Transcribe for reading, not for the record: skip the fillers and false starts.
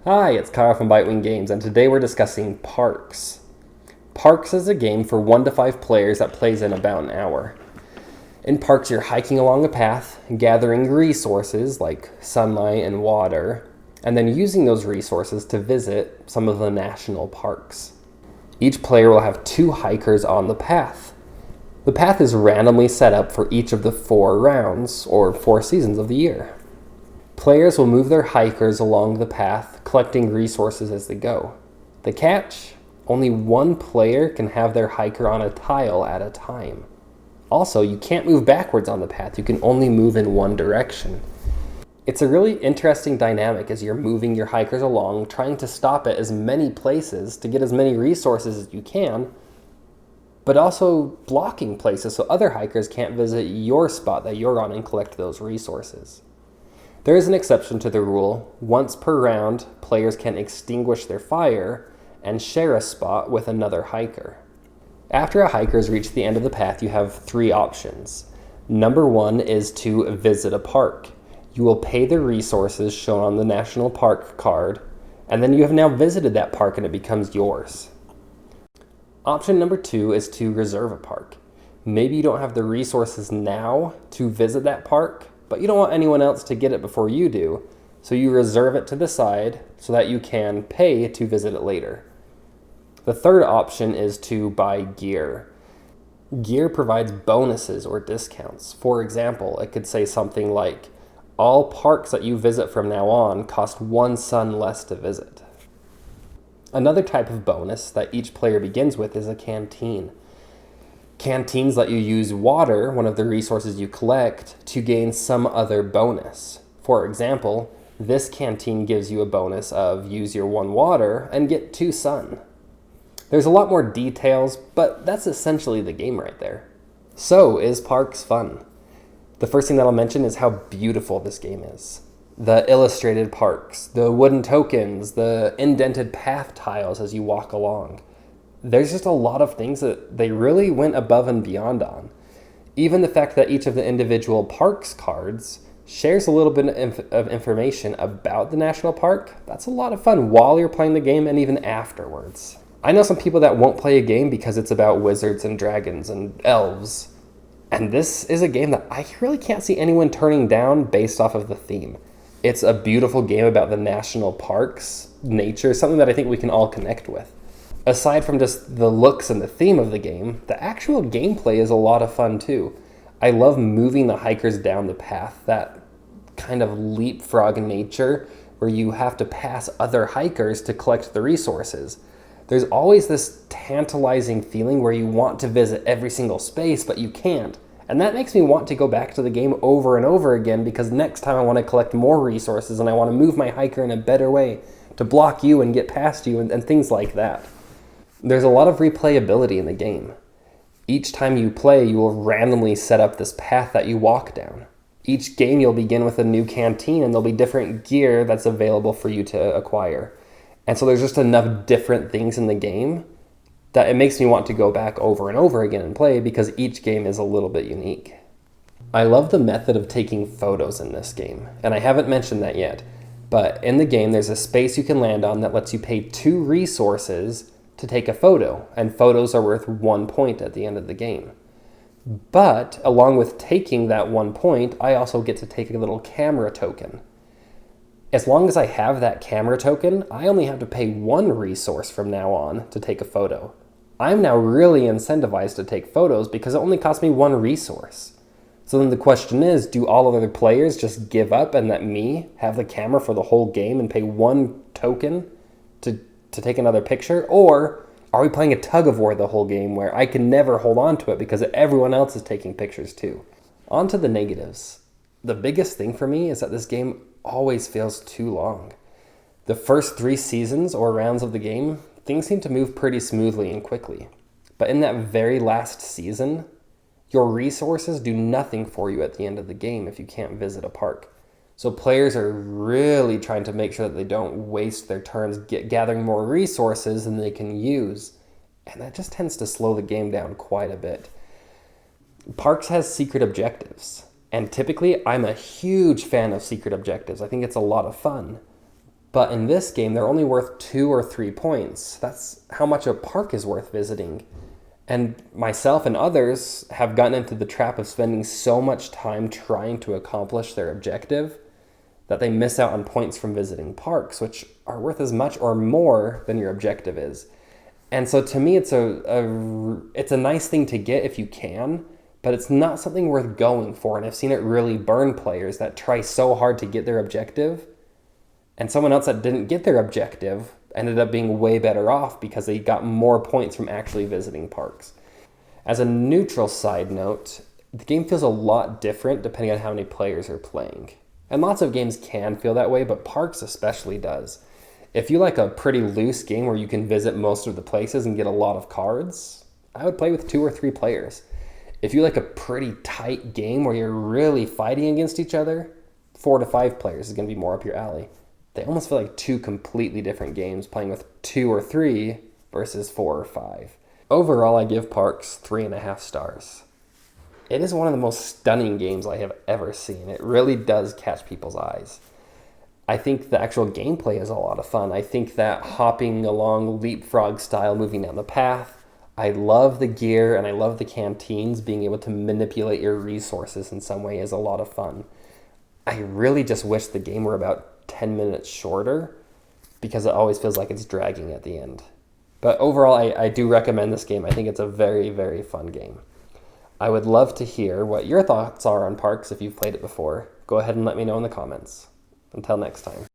Hi, it's Kyle from Bitewing Games, and today we're discussing Parks. Parks is a game for 1 to 5 players that plays in about an hour. In Parks, you're hiking along a path, gathering resources like sunlight and water, and then using those resources to visit some of the national parks. Each player will have 2 hikers on the path. The path is randomly set up for each of the 4 rounds, or 4 seasons of the year. Players will move their hikers along the path, collecting resources as they go. The catch? Only 1 player can have their hiker on a tile at a time. Also, you can't move backwards on the path, you can only move in one direction. It's a really interesting dynamic as you're moving your hikers along, trying to stop at as many places to get as many resources as you can, but also blocking places so other hikers can't visit your spot that you're on and collect those resources. There is an exception to the rule. Once per round, players can extinguish their fire and share a spot with another hiker. After a hiker has reached the end of the path, you have 3 options. Number 1 is to visit a park. You will pay the resources shown on the National Park card, and then you have now visited that park and it becomes yours. Option number 2 is to reserve a park. Maybe you don't have the resources now to visit that park, but you don't want anyone else to get it before you do, so you reserve it to the side so that you can pay to visit it later. The third option is to buy gear. Gear provides bonuses or discounts. For example, it could say something like, all parks that you visit from now on cost 1 sun less to visit. Another type of bonus that each player begins with is a canteen. Canteens let you use water, one of the resources you collect, to gain some other bonus. For example, this canteen gives you a bonus of use your 1 water and get 2 sun. There's a lot more details, but that's essentially the game right there. So, is Parks fun? The first thing that I'll mention is how beautiful this game is. The illustrated parks, the wooden tokens, the indented path tiles as you walk along. There's just a lot of things that they really went above and beyond on. Even the fact that each of the individual parks cards shares a little bit of information about the national park, that's a lot of fun while you're playing the game and even afterwards. I know some people that won't play a game because it's about wizards and dragons and elves. And this is a game that I really can't see anyone turning down based off of the theme. It's a beautiful game about the national parks, nature, something that I think we can all connect with. Aside from just the looks and the theme of the game, the actual gameplay is a lot of fun too. I love moving the hikers down the path, that kind of leapfrog nature where you have to pass other hikers to collect the resources. There's always this tantalizing feeling where you want to visit every single space, but you can't. And that makes me want to go back to the game over and over again because next time I want to collect more resources and I want to move my hiker in a better way to block you and get past you and things like that. There's a lot of replayability in the game. Each time you play, you will randomly set up this path that you walk down. Each game you'll begin with a new canteen and there'll be different gear that's available for you to acquire. And so there's just enough different things in the game that it makes me want to go back over and over again and play because each game is a little bit unique. I love the method of taking photos in this game, and I haven't mentioned that yet, but in the game there's a space you can land on that lets you pay 2 resources to take a photo, and photos are worth 1 point at the end of the game. But along with taking that 1 point, I also get to take a little camera token. As long as I have that camera token, I only have to pay 1 resource from now on to take a photo. I'm now really incentivized to take photos because it only costs me 1 resource. So then the question is, do all other players just give up and let me have the camera for the whole game and pay 1 token to take another picture? Or are we playing a tug of war the whole game where I can never hold on to it because everyone else is taking pictures too? On to the negatives. The biggest thing for me is that this game always feels too long. The first 3 seasons or rounds of the game, things seem to move pretty smoothly and quickly. But in that very last season, your resources do nothing for you at the end of the game if you can't visit a park. So players are really trying to make sure that they don't waste their turns gathering more resources than they can use. And that just tends to slow the game down quite a bit. Parks has secret objectives. And typically, I'm a huge fan of secret objectives. I think it's a lot of fun. But in this game, they're only worth 2 or 3 points. That's how much a park is worth visiting. And myself and others have gotten into the trap of spending so much time trying to accomplish their objective that they miss out on points from visiting parks, which are worth as much or more than your objective is. And so to me, it's a nice thing to get if you can, but it's not something worth going for. And I've seen it really burn players that try so hard to get their objective, and someone else that didn't get their objective ended up being way better off because they got more points from actually visiting parks. As a neutral side note, the game feels a lot different depending on how many players are playing. And lots of games can feel that way, but Parks especially does. If you like a pretty loose game where you can visit most of the places and get a lot of cards, I would play with 2 or 3 players. If you like a pretty tight game where you're really fighting against each other, 4 to 5 players is going to be more up your alley. They almost feel like 2 completely different games, playing with 2 or 3 versus 4 or 5. Overall, I give Parks 3.5 stars. It is one of the most stunning games I have ever seen. It really does catch people's eyes. I think the actual gameplay is a lot of fun. I think that hopping along leapfrog style, moving down the path. I love the gear and I love the canteens. Being able to manipulate your resources in some way is a lot of fun. I really just wish the game were about 10 minutes shorter because it always feels like it's dragging at the end. But overall, I do recommend this game. I think it's a very, very fun game. I would love to hear what your thoughts are on Parks if you've played it before. Go ahead and let me know in the comments. Until next time.